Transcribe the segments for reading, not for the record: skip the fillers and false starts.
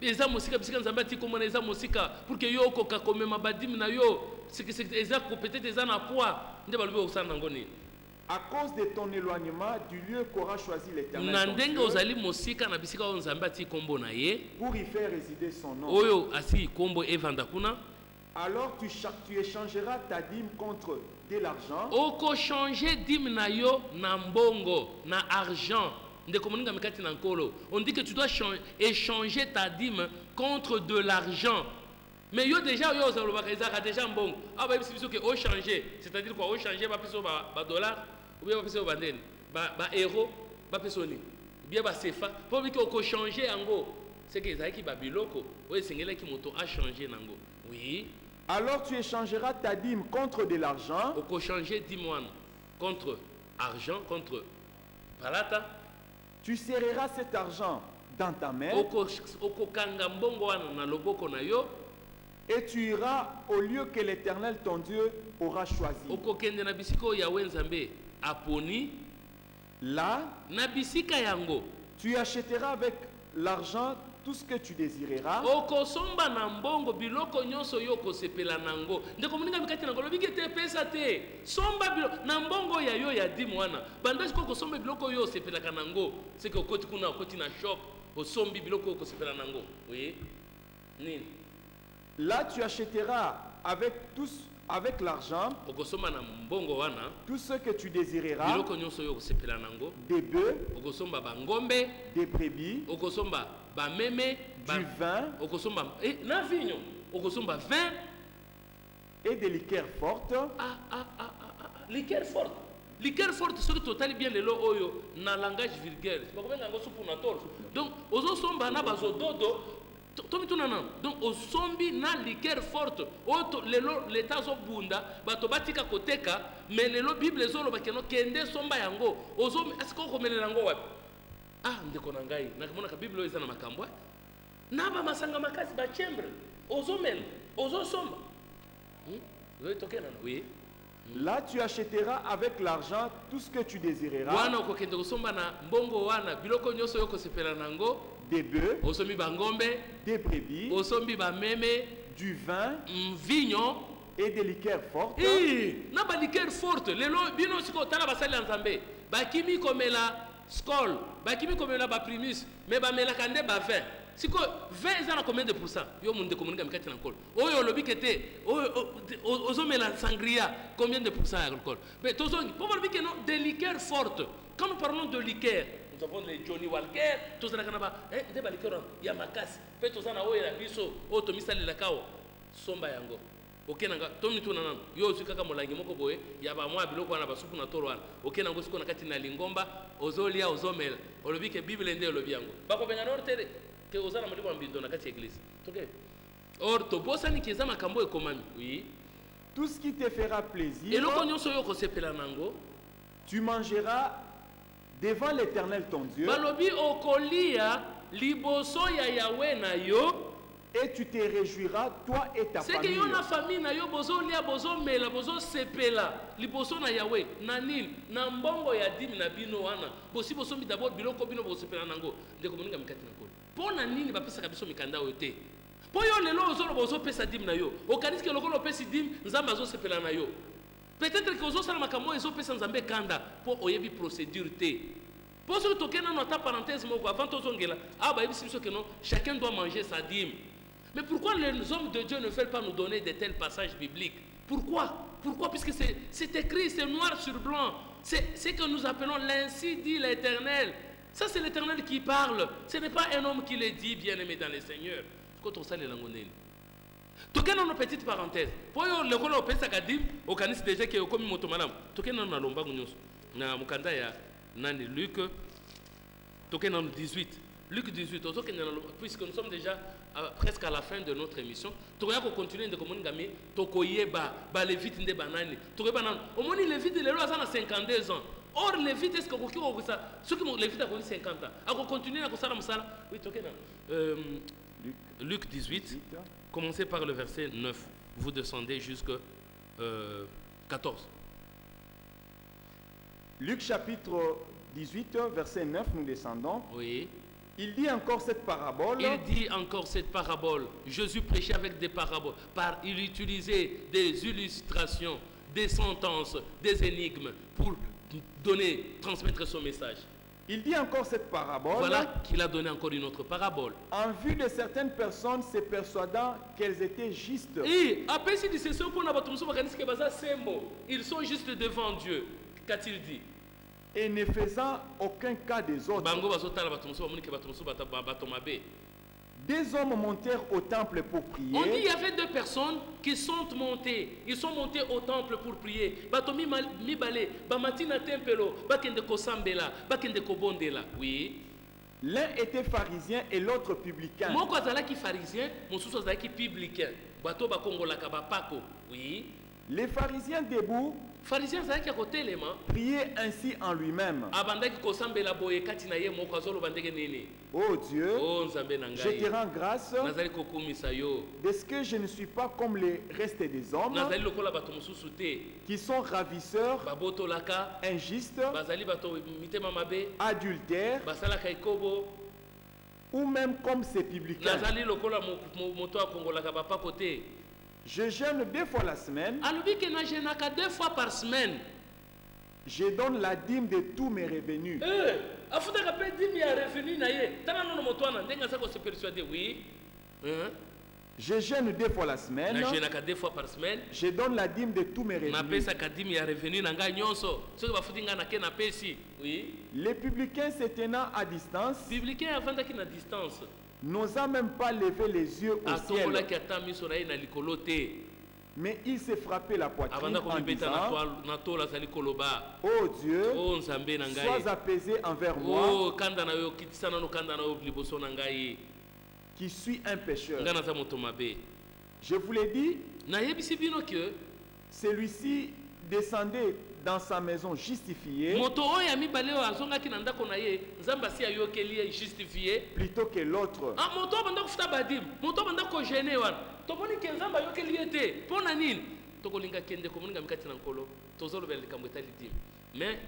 eza mosika bisika nzambe ati komona eza mosika pour que yo okoka komema badimi na yo eza peut-être eza na poids nde balobi okosala nango nini. À cause de ton éloignement du lieu qu'aura choisi l'Éternel na ton ndenge Dieu, ozali mosika na bisika oyo nzambe ati kombo na ye pour y faire résider son nom. oyo asi kombo evanda kuna, Alors tu échangeras ta dîme contre de l'argent. okochange dime na yo na mbongo na argent. Ndeko moninga mikati na nkolo, on dit que tu dois échanger ta dîme contre de l'argent. Mais yo déjà yo ozalobaka ezaka déjà mbongo aba yebisi biso ke o changer, c'est-à-dire quoi, o changer ba peso ba dollar ou bien ba peso ba ndeni ba euro ba peso ni bien ba CFA pour que ko changer yango, c'est que ezaki ba biloko o esengela ki moto a changer nango. Oui, Alors tu échangeras ta dîme contre de l'argent. o ko changer dimwan contre argent, contre palata. Tu serreras cet argent dans ta main o ko kanga mbongo wana na loboko na yo. et tu iras au lieu que l'Éternel ton Dieu aura choisi. Okokende na bisika oyo Yawe Nzambe aponi. Là, Na bisika yango tu achèteras avec l'argent tout ce que tu désireras. okosomba na mbongo biloko nyonso yo kosepela nango. Ndeko moninga mikati nango lobi ke te pesa te. Somba biloko na mbongo ya yo ya dimu wana. Bandasi ko kosomba biloko yo osepelaka nango. C'est que okoti kuna okoti na shop osombi biloko kosepela nango. Oui. Nini? Là, tu achèteras avec l'argent Okosomba na mbongo wana tout ce que tu désireras, biloko nyonso yo kosepela nango. des bœufs, Okosomba ba ngombe, des brebis, okosomba ba meme, du vin okosomba na vinyo, okosomba vin, et des liqueurs fortes. liqueur forte. Liqueur forte, ce que total bien le oyo na langage vulgaire. C'est pas comme un soupe na tol. Donc, ozo somba na bazo dodo. Tomi tunana. Donc, o sombi na liqueur forte. Oto lelo l'état zo bunda, bato batika koteka, mais lelo Bible zolo bakeno kende somba yango. Ozo asko komele yango wapi? Ah, ndeko na ngai. Na kamona ka Bible eza na makambo. Na ba masanga makasi ba chambre. Ozo mel, ozo somba. Vous toke na oui. Là, tu achèteras avec l'argent tout ce que tu désireras. Wana okokende kosomba na mbongo wana biloko nyonso yo kosepela nango. Des bœufs, Osombi ba ngombe, des brebis, osombi ba meme, du vin vinyo, et des liqueurs fortes. na ba liqueur forte. Lelo bino siko tala basali ya Nzambe. Bakimi komela Skol, bakimi komela ba Primus, mais ba mela kande ba vin. Siko 20 eza na combien de pourcents? Yo monde communique mikati na alcool. Oyo lobi kete, ozomela sangria, combien de pourcents d'alcool? Mais tozongi, pour lobi que non des liqueurs fortes. Quand nous parlons de liqueurs, nous avons les Johnny Walker, tozana kanaba, des ba liqueurs ya makasi. Pe tozana oyo ya biso, o to misali la kao, somba yango. Ok nanga, tomi tu nanano, yo kaka molangi moko boye, ya ba mwa biloko wana basupu na tolo wana. Ok nango siko na kati na lingomba, ozolia ozomela. Olobi ke Bible nde olobi yango. Bako benga norte que osana malibo mbindo na kati église. OK. Or to bosani kiza makambo ekomami. Oui. Tout ce qui te fera plaisir. Et loko nyonso yo kosepela nango, tu mangeras devant l'Éternel ton Dieu. Balobi okolia liboso ya Yahweh na yo. Et tu te réjouiras, toi et ta C'est famille. que yo na famille na yo bozo lia bozo mela bozo sepela liboso na Yahweh na nini na mbongo ya dimi na bino wana bosi boso mi d'abord biloko bino bozo sepela nango ndeko moninga mikati na kolo pona nini bapesa biso mikanda oyo te po yo lelo ozolo bozo pesa dimi na yo okanisi ke lokolo pesi dimi nzamba zo sepela na yo peut-être que ozo sala makambo ezo pesa nzambe kanda po oyebi procédure te. Pour ce que tu as ta parenthèse avant tozongela ba yebisi biso que non chacun doit manger sa dîme. Mais pourquoi les hommes de Dieu ne veulent pas nous donner de tels passages bibliques? Pourquoi? Pourquoi? Puisque c'est écrit, c'est noir sur blanc. C'est que nous appelons l'ainsi dit l'Éternel. Ça, c'est l'Éternel qui parle. Ce n'est pas un homme qui le dit, bien-aimé dans le Seigneur. Quand on sait les langues, tu as une petite parenthèse. Pour le rôle au Pesakadim, au canis déjà qui est au commis motomalam. Tu as une lomba na mukanda ya nani Luc. Tu as 18. Luc 18, puisque nous sommes déjà presque à la fin de notre émission, tu vas continuer de communiquer, tu vas les vite de banane, tu vas au moins les vite les lois à 52 ans. Or les vite est-ce que vous ça, ceux qui les vite à 50 ans, à continuer à ça oui, Luc 18, commencez par le verset 9, vous descendez jusqu'à 14. Luc chapitre 18, verset 9, nous descendons. Oui. Il dit encore cette parabole. Il dit encore cette parabole. Jésus prêchait avec des paraboles. Il utilisait des illustrations, des sentences, des énigmes pour transmettre son message. Il dit encore cette parabole. Voilà qu'il a donné encore une autre parabole. En vue de certaines personnes se persuadant qu'elles étaient justes. Et après, il dit, c'est ce qu'on a ils sont justes devant Dieu. Qu'a-t-il dit? Et ne faisant aucun cas des autres. Deux hommes montèrent au temple pour prier. On dit qu'il y avait deux personnes qui sont montées. Ils sont montés au temple pour prier. Oui. L'un était pharisien et l'autre publicain. Oui. Les pharisiens debout priaient ainsi en lui-même. Oh Dieu, je te rends grâce de ce que je ne suis pas comme les restes des hommes qui sont ravisseurs, injustes, adultères ou même comme ces publicains. Je jeûne 2 fois la semaine. Je donne la dîme de tous mes revenus. Je jeûne 2 fois la semaine. Je donne la dîme de tous mes revenus. Les publicains se tenant à distance, n'osant même pas lever les yeux au ciel, mais il s'est frappé la poitrine en disant, oh Dieu, sois apaisé envers moi, qui suis un pécheur. Je vous l'ai dit, celui-ci descendait dans sa maison justifié plutôt que l'autre. Mais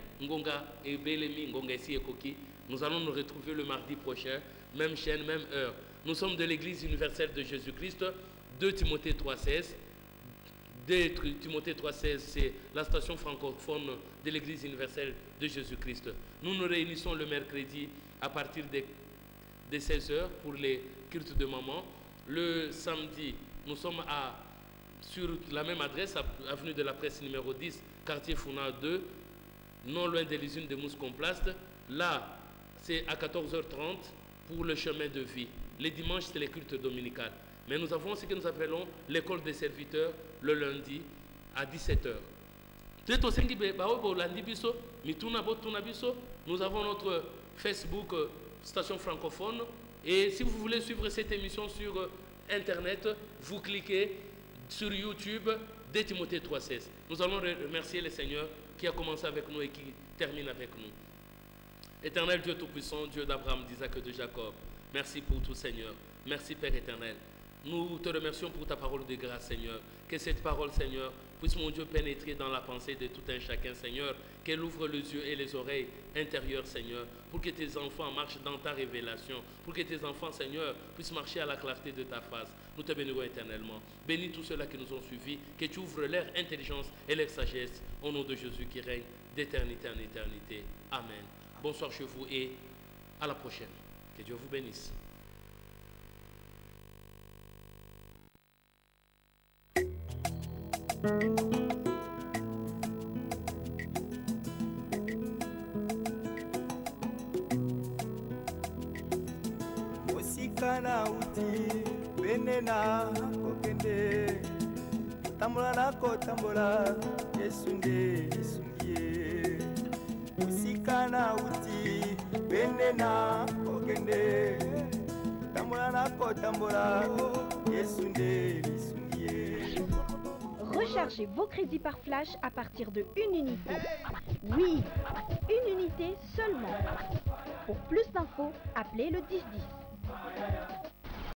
nous allons nous retrouver le mardi prochain, même chaîne, même heure. Nous sommes de l'Église universelle de Jésus-Christ, 2 Timothée 3,16. 2 Timothée 3,16, c'est la station francophone de l'Église universelle de Jésus-Christ. Nous nous réunissons le mercredi à partir de 16h pour les cultes de maman. Le samedi, nous sommes sur la même adresse, avenue de la Presse numéro 10, quartier Founa 2, non loin de l'usine de mousse Complaste. Là, c'est à 14h30 pour le chemin de vie. Les dimanches, c'est les cultes dominicales. Mais nous avons ce que nous appelons l'école des serviteurs le lundi à 17h. Nous avons notre Facebook station francophone. Et si vous voulez suivre cette émission sur Internet, vous cliquez sur YouTube 2 Timothée 3,16. Nous allons remercier le Seigneur qui a commencé avec nous et qui termine avec nous. Éternel Dieu Tout-Puissant, Dieu d'Abraham, d'Isaac et de Jacob, merci pour tout, Seigneur. Merci, Père éternel. Nous te remercions pour ta parole de grâce, Seigneur. Que cette parole, Seigneur, puisse, mon Dieu, pénétrer dans la pensée de tout un chacun, Seigneur. Qu'elle ouvre les yeux et les oreilles intérieures, Seigneur, pour que tes enfants marchent dans ta révélation. Pour que tes enfants, Seigneur, puissent marcher à la clarté de ta face. Nous te bénirons éternellement. Bénis tous ceux-là qui nous ont suivis. Que tu ouvres leur intelligence et leur sagesse. Au nom de Jésus qui règne d'éternité en éternité. Amen. Bonsoir chez vous et à la prochaine. Que Dieu vous bénisse. Mosikana uti benena kokende tambola nako tambola Yesu nde lisungie. Mosikana uti benena kokende tambola nako tambola Yesu nde lisungie. Rechargez vos crédits par flash à partir de 1 unité. Oui, 1 unité seulement. Pour plus d'infos, appelez le 1010.